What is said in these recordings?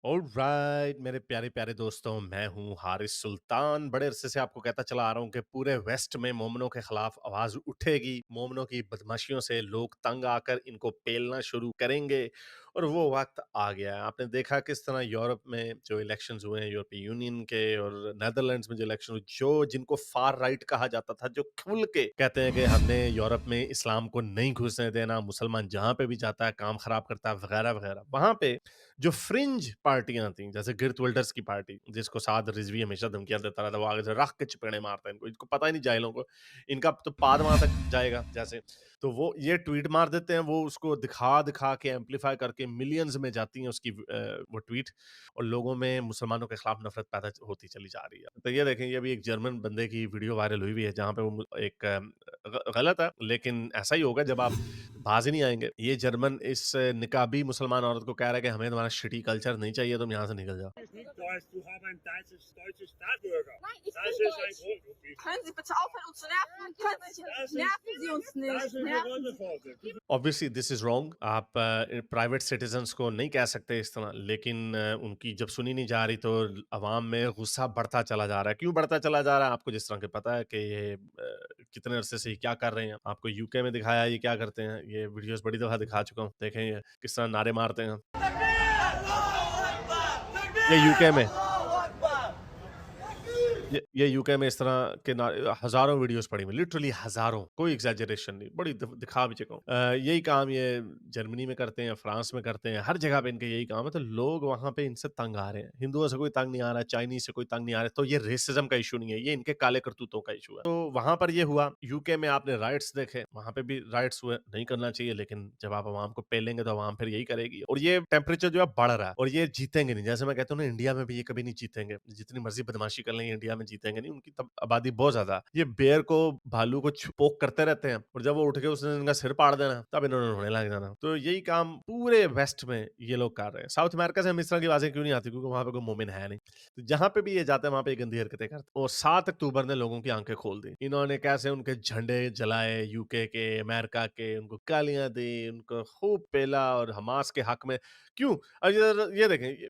Alright मेरे प्यारे प्यारे दोस्तों, मैं हूं हारिस सुल्तान। बड़े अरसे से आपको कहता चला आ रहा हूं कि पूरे वेस्ट में मोमनों के खिलाफ आवाज उठेगी। मोमनों की बदमाशियों से लोग तंग आकर इनको पेलना शुरू करेंगे और वो वक्त आ गया है। आपने देखा किस तरह यूरोप में जो इलेक्शंस हुए हैं, यूरोपीय यूनियन के और नेदरलैंड्स में जो इलेक्शन हुए, जो जिनको फार राइट कहा जाता था, जो खुल के कहते हैं कि हमने यूरोप में इस्लाम को नहीं घुसने देना, मुसलमान जहां पे भी जाता है काम खराब करता है वगैरह वगैरह, वहां पे जो फ्रिंज पार्टियां थी जैसे गिर्त विल्डर्स की पार्टी, जिसको साद रिजवी हमेशा धमकियां देता रहता, वो आगे से रख के चपेड़े मारता है, इनको पता ही नहीं जाहिलों को इनका तो पाद वहां तक जाएगा जैसे। तो वो ये ट्वीट मार देते हैं, वो उसको दिखा दिखा के एम्पलीफाई करके मिलियंस में जाती हैं उसकी वो ट्वीट, और लोगों में मुसलमानों के खिलाफ नफरत पैदा होती चली जा रही है। तो ये देखें, ये भी एक जर्मन बंदे की वीडियो वायरल हुई हुई है जहां पे वो एक गलत है, लेकिन ऐसा ही होगा जब आप बाज ही नहीं आएंगे। ये जर्मन इस निकाबी मुसलमान औरत को कह रहा है कि हमें तुम्हारा शिटी कल्चर नहीं चाहिए, तुम यहाँ से निकल जाओ। Ist nicht Deutsch, du hast ein deutsches Staatsbürger. Nein, ich Das bin ist ein Deutsch. Grund. Können Sie bitte aufhören, uns zu nerven? Nerven Sie uns Das nicht. ist eine Nerven Sie. Rollenvorsicht. Obviously this is wrong. आप private citizens को नहीं कह सकते इस तरह, लेकिन उनकी जब सुनी नहीं जा रही तो अवाम में गुस्सा बढ़ता चला जा रहा है। क्यों बढ़ता चला जा रहा है? आपको जिस तरह के पता है कि ये कितने अरसे से ये क्या कर रहे हैं। आपको यूके में दिखाया ये क्या करते हैं, ये वीडियोस बड़ी दफा दिखा चुका हूँ, देखें ये किस तरह नारे मारते हैं। ये यूके में ये यूके में इस तरह के हजारों वीडियोस पड़ी हुई, लिटरली हजारों, कोई एग्जैजरेशन नहीं, बड़ी दिखा भी चुका हूँ। यही काम ये जर्मनी में करते हैं, फ्रांस में करते हैं, हर जगह पे इनके यही काम है। तो लोग वहां पे इनसे तंग आ रहे हैं। हिंदुओं से कोई तंग नहीं आ रहा है, चाइनीज से कोई तंग नहीं आ रहा है। तो ये रेसिज्म का इशू नहीं है, ये इनके काले करतूतों का इशू है। तो वहां पर ये हुआ। यूके में आपने राइट्स देखे, वहां पे भी राइट्स हुए, नहीं करना चाहिए, लेकिन जब आप आवाम को पेलेंगे तो आवाम फिर यही करेगी, और ये टेम्परेचर जो है बढ़ रहा है, और ये जीतेंगे नहीं। जैसे मैं कहता हूँ ना, इंडिया में भी ये कभी नहीं जीतेंगे, जितनी मर्जी बदमाशी कर लेंगे इंडिया में जीतेंगे नहीं, उनकी तब आबादी बहुत ज्यादा। ये बेर को, भालू को पोक करते रहते हैं, और जब वो उठ के उसने इनका सिर पाड़ देना, तब इन्होंने रोने लग जाना। तो यही काम पूरे वेस्ट में ये लोग कर रहे हैं। साउथ अमेरिका से हम इस तरह की आवाजें क्यों नहीं आती? क्योंकि वहां पे कोई मोमिन है नहीं। तो जहां पे भी ये जाते हैं वहां पे ये गंदी हरकतें करते हैं। और 7 अक्टूबर ने लोगों की आंखें खोल दी। इन्होंने कैसे उनके झंडे जलाए, यूके के, अमेरिका के, उनको गालियां दी, उनको खूब पेला, और हमास के हक में क्यों। अब ये देखें,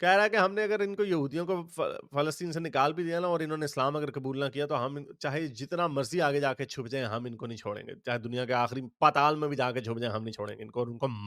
कह रहा है कि हमने अगर इनको यहूदियों को फलस्तीन से निकाल भी दिया ना, और इन्होंने इस्लाम अगर कबूल ना किया, तो हम चाहे जितना मर्जी आगे जाके छुप जाएं, हम इनको नहीं छोड़ेंगे। चाहे दुनिया के आखिरी पाताल में भी जाके छुप जाएं, हम नहीं छोड़ेंगे इनको, और उनको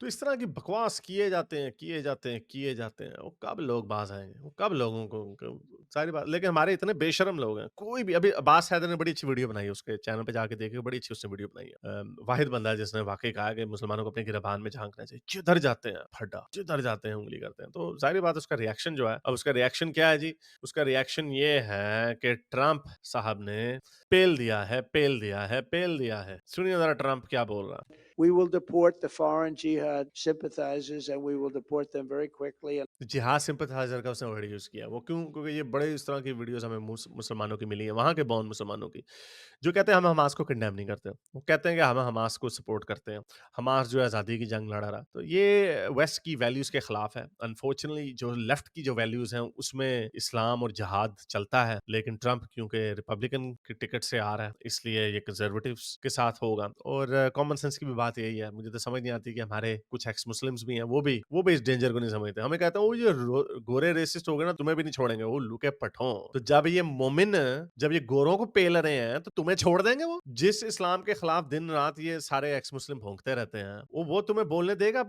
तो इस तरह की बकवास किए जाते हैं, किए जाते हैं, किए जाते हैं। वो कब लोग बाज आएंगे? वो कब लोगों को सारी बात। लेकिन हमारे इतने बेशरम लोग हैं। कोई भी, अभी अब्बास हैदर ने बड़ी अच्छी वीडियो बनाई है, उसके चैनल पे जाके देखिए, बड़ी अच्छी उसने वीडियो बनाई है। वाहिद बंदा है जिसने वाकई कहा कि मुसलमानों को अपने गिरबान में झांकना चाहिए। जिधर जाते हैं फड्डा, जिधर जाते हैं उंगली करते हैं। तो जाहिर बात, उसका रिएक्शन जो है, अब उसका रिएक्शन क्या है जी? उसका रिएक्शन ये है कि ट्रंप साहब ने पेल दिया है, पेल दिया है, पेल दिया है। सुनिए जरा ट्रंप क्या बोल रहा है। We will deport the foreign jihad sympathizers and we will deport them very quickly. जिहाद सिंपथाइजर का उसने वर्ड यूज़ किया। वो क्यों? क्योंकि ये बड़े इस तरह की वीडियोज़ हमें मुसलमानों की मिली हैं, वहाँ के बॉर्न मुसलमानों की, जो कहते हैं हम हमास को कंडेम नहीं करते। वो कहते हैं कि हम हमास को सपोर्ट करते हैं। हमास जो है आज़ादी की जंग लड़ा रहा। तो ये वेस्ट की वैल्यूज़ के खिलाफ है। अनफॉर्चुनेटली जो लेफ्ट की जो वैल्यूज़ हैं, उसमें इस्लाम और जिहाद चलता है, लेकिन ट्रंप क्योंकि रिपब्लिकन की टिकट से आ रहा है, इसलिए ये कंजर्वेटिव्स के साथ होगा। और कॉमन सेंस की भी बात यही है। मुझे तो समझ नहीं आती कि हमारे कुछ एक्स मुस्लिम्स भी हैं, वो भी इस डेंजर को नहीं समझते। हमें कहते हैं वो ये गोरे रेसिस्ट हो गए ना, तुम्हें भी नहीं छोड़ेंगे, वो लुके पठों। तो जब ये मोमिन, जब ये गोरों को पेल रहे हैं, तो तुम्हें छोड़ देंगे वो? जिस इस्लाम के खिलाफ दिन रात ये सारे एक्स मुस्लिम भोंकते रहते हैं, वो तुम्हें बोलने देगा?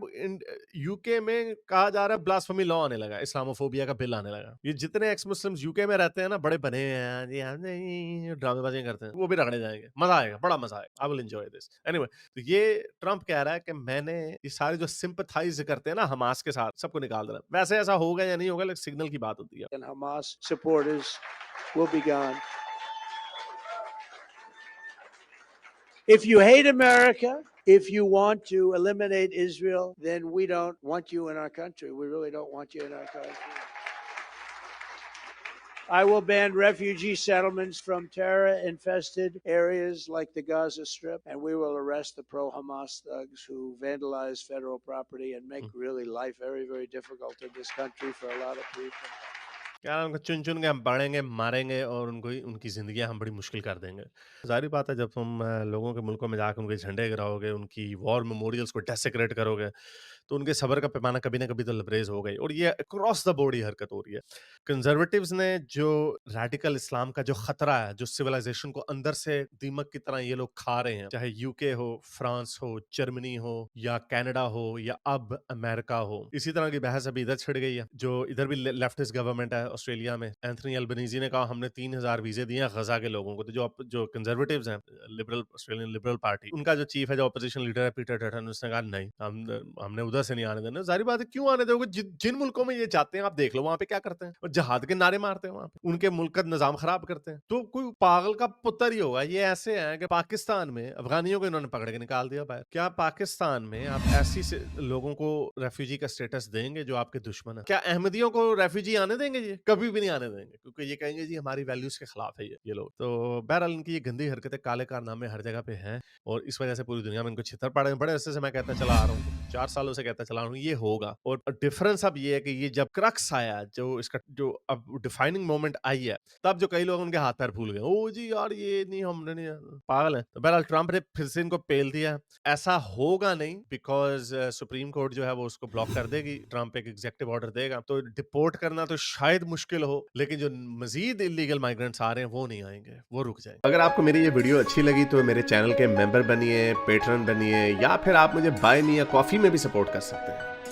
यूके में कहा जा रहा है ब्लास्फेमी लॉ आने लगा, इस्लामोफोबिया का बिल आने लगा। ये जितने एक्स मुस्लिम्स यूके में रहते हैं ना, बड़े बने हैं जी, हम नहीं ड्रामेबाजी करते हैं, वो भी रगड़े जाएंगे। मजा आएगा, बड़ा मजा आएगा। I will enjoy this anyway. तो ये ट्रंप कह रहा है कि मैंने ये सारे जो सिंपथाइज करते हैं ना हमास के साथ, सबको निकाल देना। वैसे ऐसा होगा या नहीं होगा, लेकिन सिग्नल की बात होती है। And Hamas supporters will be gone. If you hate America, if you want to eliminate Israel, then we don't want you in our country. We really don't want you in our country. I will ban refugee settlements from terror-infested areas like the Gaza Strip, and we will arrest the pro-Hamas thugs who vandalize federal property and make really life very, very difficult in this country for a lot of people. क्या उनको चुन-चुन के हम पढ़ेंगे, मारेंगे और उनको उनकी ज़िंदगियाँ हम बड़ी मुश्किल कर देंगे। ज़ाहिर बात है जब तुम लोगों के मुल्कों में जाके उनके झंडे गिराओगे, उनकी वॉर मेमोरियल्स को डेसेक्रेट करोगे, तो उनके सब्र का पैमाना कभी न कभी तो लबरेज़ होगा ही और ये अक्रॉस द बोर्ड ही हरकत हो रही है। कंज़र्वेटिव्स ने जो रैडिकल इस्लाम का जो खतरा है, जो सिविलाइज़ेशन को अंदर से दीमक की तरह ये लोग खा रहे हैं, चाहे यूके हो, फ्रांस हो, जर्मनी हो या कनाडा हो या अब अमेरिका हो। इसी तरह की बहस अभी इधर छिड़ गई है, जो इधर भी लेफ्टिस्ट गवर्नमेंट है ऑस्ट्रेलिया में। एंथनी अल्बनीज़ी ने कहा हमने 3000 वीज़े दिए हैं गज़ा के लोगों को। तो जो कंज़र्वेटिव्स हैं, लिबरल ऑस्ट्रेलियन लिबरल पार्टी, उनका जो चीफ है, जो ऑपोजिशन लीडर है पीटर डटन, उसने कहा नहीं, हमने उधर से नहीं आने देना। ज़ाहिर बात है क्यों आने दोगे? जिन मुल्कों में ये जाते हैं आप देख लो वहाँ पे क्या करते हैं, और जिहाद के नारे मारते हैं वहाँ पे, उनके मुल्क का निज़ाम खराब करते हैं। तो कोई पागल का पुत्र ही होगा। ये ऐसे हैं कि पाकिस्तान में अफगानियों को इन्होंने पकड़ के निकाल दिया बाहर। क्या पाकिस्तान में आप ऐसी लोगों को रेफ्यूजी का स्टेटस देंगे जो आपके दुश्मन है? क्या अहमदियों को रेफ्यूजी आने देंगे? ये कभी भी नहीं आने देंगे, क्योंकि ये कहेंगे जी हमारी वैल्यूज के खिलाफ है ये लोग। तो बहरहाल इनकी ये गंदी हरकतें, काले कारनामे हर जगह पे हैं और इस वजह से पूरी दुनिया में इनको छितर पड़े हैं। बड़े अरसे से मैं कहता चला आ रहा हूँ, 4 सालों से कहता चला आ रहा हूँ, ये होगा। और डिफरेंस अब ये है कि ये जब क्रक्स आया, जो इसका जो अब डिफाइनिंग मोमेंट आई है, तब जो कई लोग उनके हाथ पैर भूल गए, ओ जी यार ये नहीं, हमने नहीं, पागल है। तो बहरहाल ट्रंप ने फिर से इनको पेल दिया। ऐसा होगा नहीं, बिकॉज सुप्रीम कोर्ट जो है वो उसको ब्लॉक कर देगी। ट्रंप एक एग्जीक्यूटिव ऑर्डर देगा, तो डिपोर्ट करना तो शायद मुश्किल हो, लेकिन जो मजीद इलीगल माइग्रेंट्स आ रहे हैं वो नहीं आएंगे, वो रुक जाएंगे। अगर आपको मेरी ये वीडियो अच्छी लगी तो मेरे चैनल के मेंबर बनिए, पेट्रन बनिए, या फिर आप मुझे बाय मी या कॉफी में भी सपोर्ट कर सकते हैं।